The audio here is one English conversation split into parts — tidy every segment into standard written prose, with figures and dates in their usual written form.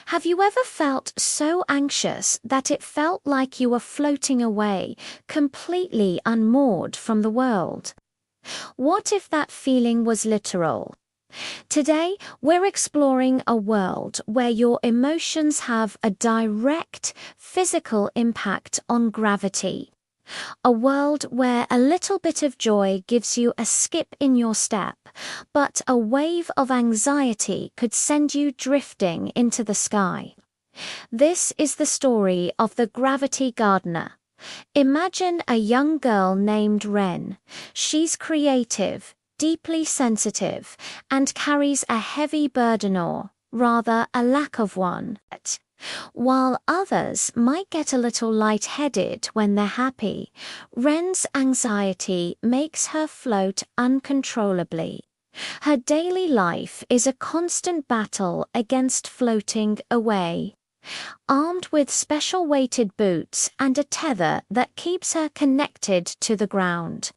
Have you ever felt so anxious that it felt like you were floating away, completely unmoored from the world? What if that feeling was literal? Today, we're exploring a world where your emotions have a direct physical impact on gravity. A world where a little bit of joy gives you a skip in your step, but a wave of anxiety could send you drifting into the sky. This is the story of the Gravity Gardener. Imagine a young girl named Wren. She's creative, deeply sensitive, and carries a heavy burden, or rather a lack of one. While others might get a little lightheaded when they're happy, Wren's anxiety makes her float uncontrollably. Her daily life is a constant battle against floating away. Armed with special weighted boots and a tether that keeps her connected to the ground.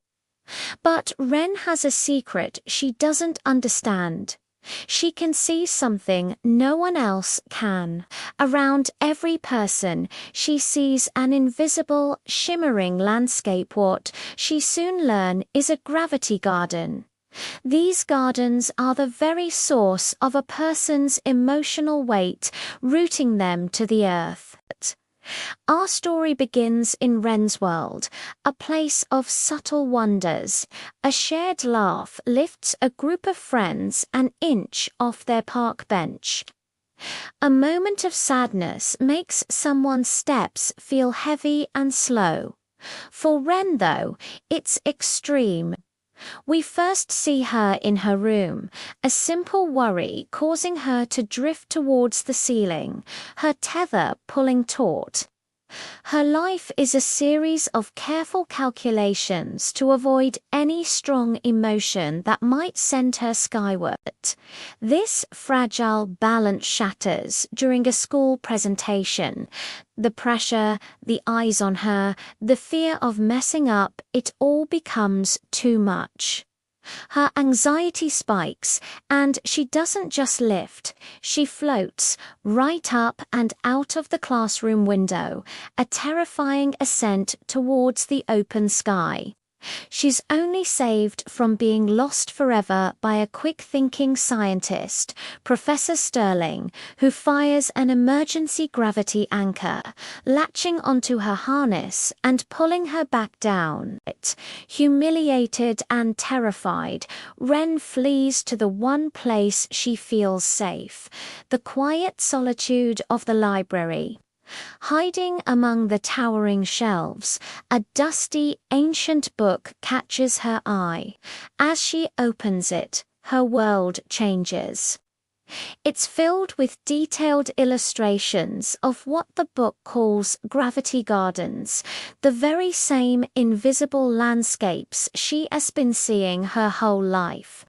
But Wren has a secret she doesn't understand. She can see something no one else can. Around every person, she sees an invisible, shimmering landscape, what she soon learns is a gravity garden. These gardens are the very source of a person's emotional weight, rooting them to the earth. Our story begins in Wren's world, a place of subtle wonders. A shared laugh lifts a group of friends an inch off their park bench. A moment of sadness makes someone's steps feel heavy and slow. For Wren, though, it's extreme. We first see her in her room, a simple worry causing her to drift towards the ceiling, her tether pulling taut. Her life is a series of careful calculations to avoid any strong emotion that might send her skyward. This fragile balance shatters during a school presentation. The pressure, the eyes on her, the fear of messing up, it all becomes too much. Her anxiety spikes, and she doesn't just lift, she floats right up and out of the classroom window, a terrifying ascent towards the open sky. She's only saved from being lost forever by a quick-thinking scientist, Professor Sterling, who fires an emergency gravity anchor, latching onto her harness and pulling her back down. Humiliated and terrified, Wren flees to the one place she feels safe, the quiet solitude of the library. Hiding among the towering shelves, a dusty, ancient book catches her eye. As she opens it, her world changes. It's filled with detailed illustrations of what the book calls gravity gardens, the very same invisible landscapes she has been seeing her whole life.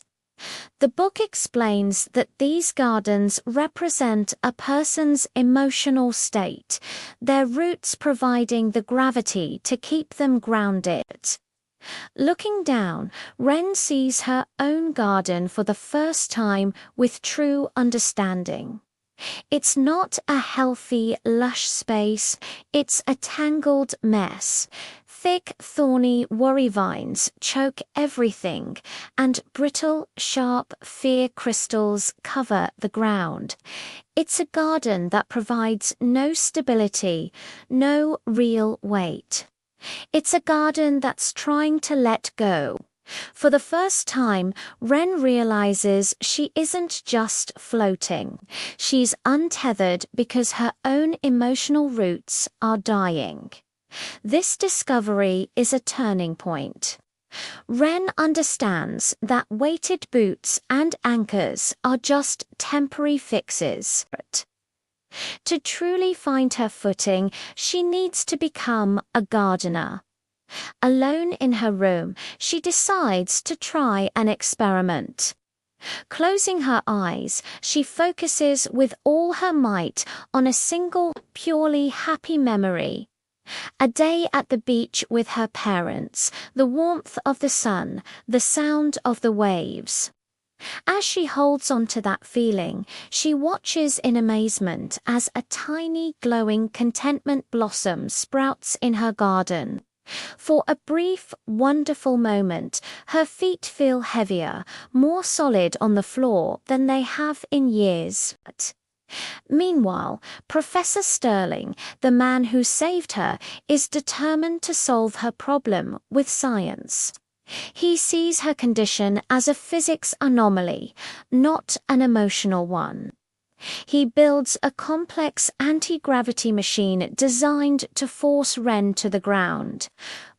The book explains that these gardens represent a person's emotional state, their roots providing the gravity to keep them grounded. Looking down, Wren sees her own garden for the first time with true understanding. It's not a healthy, lush space, it's a tangled mess. Thick, thorny worry vines choke everything, and brittle, sharp fear crystals cover the ground. It's a garden that provides no stability, no real weight. It's a garden that's trying to let go. For the first time, Wren realizes she isn't just floating. She's untethered because her own emotional roots are dying. This discovery is a turning point. Wren understands that weighted boots and anchors are just temporary fixes. To truly find her footing, she needs to become a gardener. Alone in her room, she decides to try an experiment. Closing her eyes, she focuses with all her might on a single, purely happy memory. A day at the beach with her parents, the warmth of the sun, the sound of the waves. As she holds on to that feeling, she watches in amazement as a tiny glowing contentment blossom sprouts in her garden. For a brief, wonderful moment, her feet feel heavier, more solid on the floor than they have in years. Meanwhile, Professor Sterling, the man who saved her, is determined to solve her problem with science. He sees her condition as a physics anomaly, not an emotional one. He builds a complex anti-gravity machine designed to force Ren to the ground.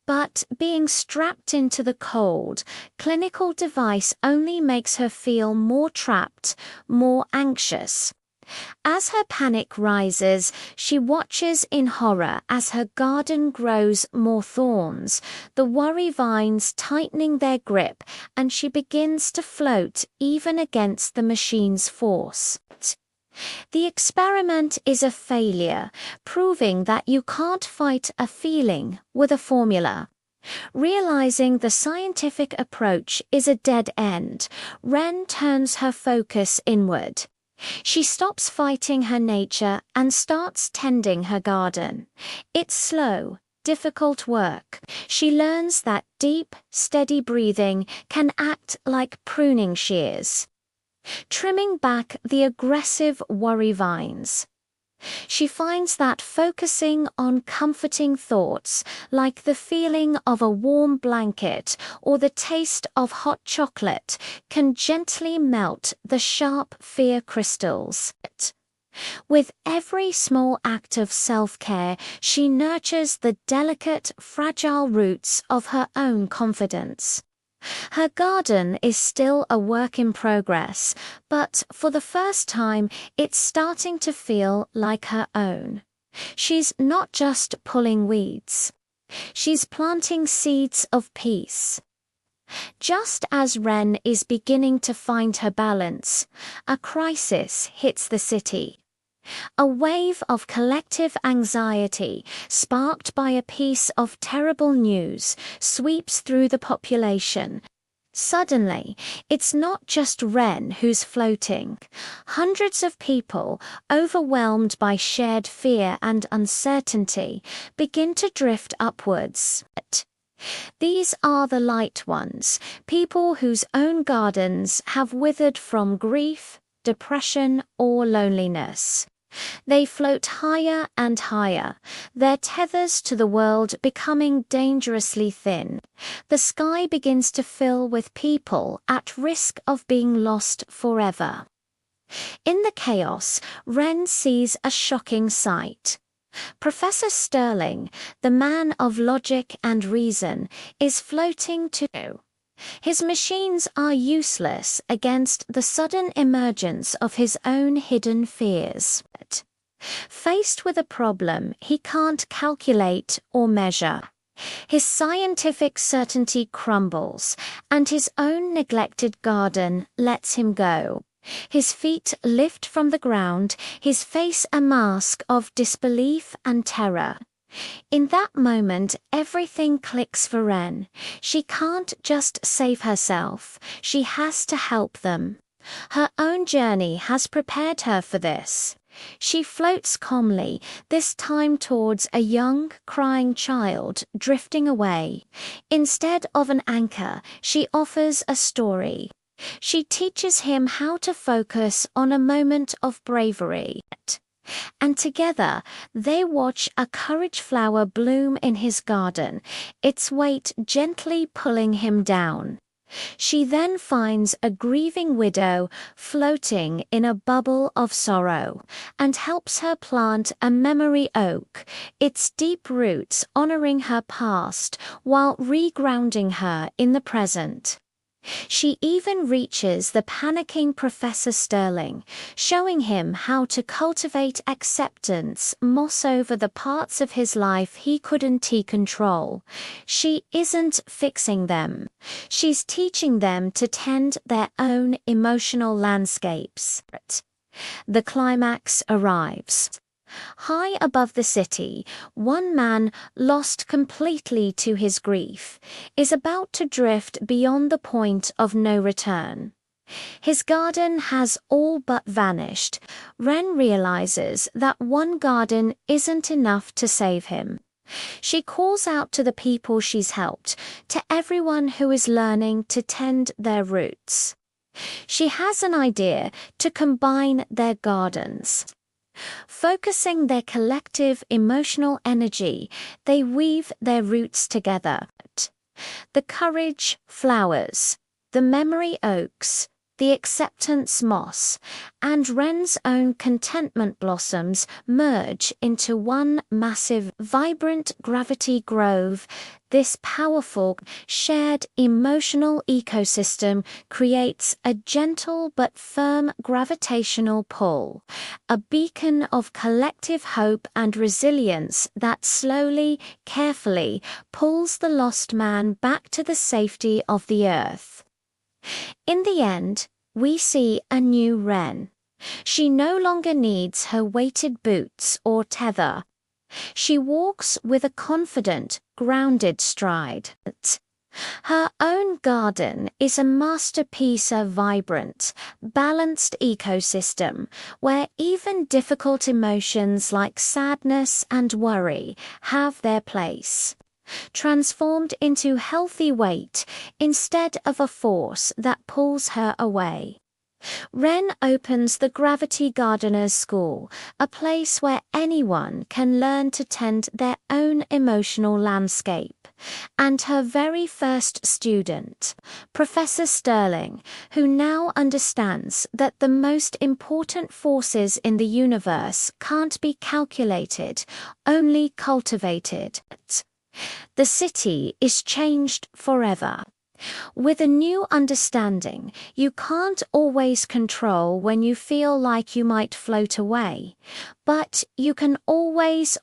But being strapped into the cold, clinical device only makes her feel more trapped, more anxious. As her panic rises, she watches in horror as her garden grows more thorns, the worry vines tightening their grip, and she begins to float even against the machine's force. The experiment is a failure, proving that you can't fight a feeling with a formula. Realizing the scientific approach is a dead end, Ren turns her focus inward. She stops fighting her nature and starts tending her garden. It's slow, difficult work. She learns that deep, steady breathing can act like pruning shears, trimming back the aggressive worry vines. She finds that focusing on comforting thoughts, like the feeling of a warm blanket or the taste of hot chocolate, can gently melt the sharp fear crystals. With every small act of self-care, she nurtures the delicate, fragile roots of her own confidence. Her garden is still a work in progress, but for the first time, it's starting to feel like her own. She's not just pulling weeds. She's planting seeds of peace. Just as Ren is beginning to find her balance, a crisis hits the city. A wave of collective anxiety, sparked by a piece of terrible news, sweeps through the population. Suddenly, it's not just Ren who's floating. Hundreds of people, overwhelmed by shared fear and uncertainty, begin to drift upwards. These are the light ones, people whose own gardens have withered from grief, depression, or loneliness. They float higher and higher, their tethers to the world becoming dangerously thin. The sky begins to fill with people at risk of being lost forever. In the chaos, Ren sees a shocking sight. Professor Sterling, the man of logic and reason, is floating too. His machines are useless against the sudden emergence of his own hidden fears. Faced with a problem he can't calculate or measure, his scientific certainty crumbles, and his own neglected garden lets him go. His feet lift from the ground, his face a mask of disbelief and terror. In that moment, everything clicks for Ren. She can't just save herself, she has to help them. Her own journey has prepared her for this. She floats calmly, this time towards a young, crying child drifting away. Instead of an anchor, she offers a story. She teaches him how to focus on a moment of bravery. And together, they watch a courage flower bloom in his garden, its weight gently pulling him down. She then finds a grieving widow floating in a bubble of sorrow, and helps her plant a memory oak, its deep roots honoring her past while regrounding her in the present. She even reaches the panicking Professor Sterling, showing him how to cultivate acceptance, moss over the parts of his life he couldn't control. She isn't fixing them. She's teaching them to tend their own emotional landscapes. The climax arrives. High above the city, one man, lost completely to his grief, is about to drift beyond the point of no return. His garden has all but vanished. Ren realizes that one garden isn't enough to save him. She calls out to the people she's helped, to everyone who is learning to tend their roots. She has an idea to combine their gardens. Focusing their collective emotional energy, they weave their roots together. The courage flowers, the memory oaks, the acceptance moss, and Wren's own contentment blossoms merge into one massive, vibrant gravity grove. This powerful, shared emotional ecosystem creates a gentle but firm gravitational pull, a beacon of collective hope and resilience that slowly, carefully pulls the lost man back to the safety of the earth. In the end, we see a new Wren. She no longer needs her weighted boots or tether. She walks with a confident, grounded stride. Her own garden is a masterpiece of vibrant, balanced ecosystem where even difficult emotions like sadness and worry have their place, transformed into healthy weight instead of a force that pulls her away. Wren opens the Gravity Gardeners School, a place where anyone can learn to tend their own emotional landscape. And her very first student, Professor Sterling, who now understands that the most important forces in the universe can't be calculated, only cultivated. The city is changed forever. With a new understanding, you can't always control when you feel like you might float away, but you can always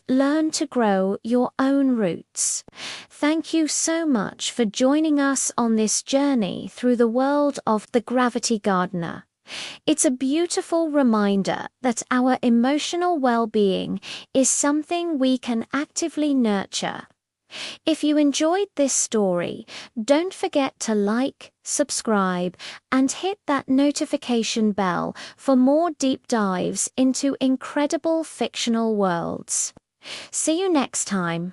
learn to grow your own roots. Thank you so much for joining us on this journey through the world of the Gravity Gardener. It's a beautiful reminder that our emotional well-being is something we can actively nurture. If you enjoyed this story, don't forget to like, subscribe, and hit that notification bell for more deep dives into incredible fictional worlds. See you next time.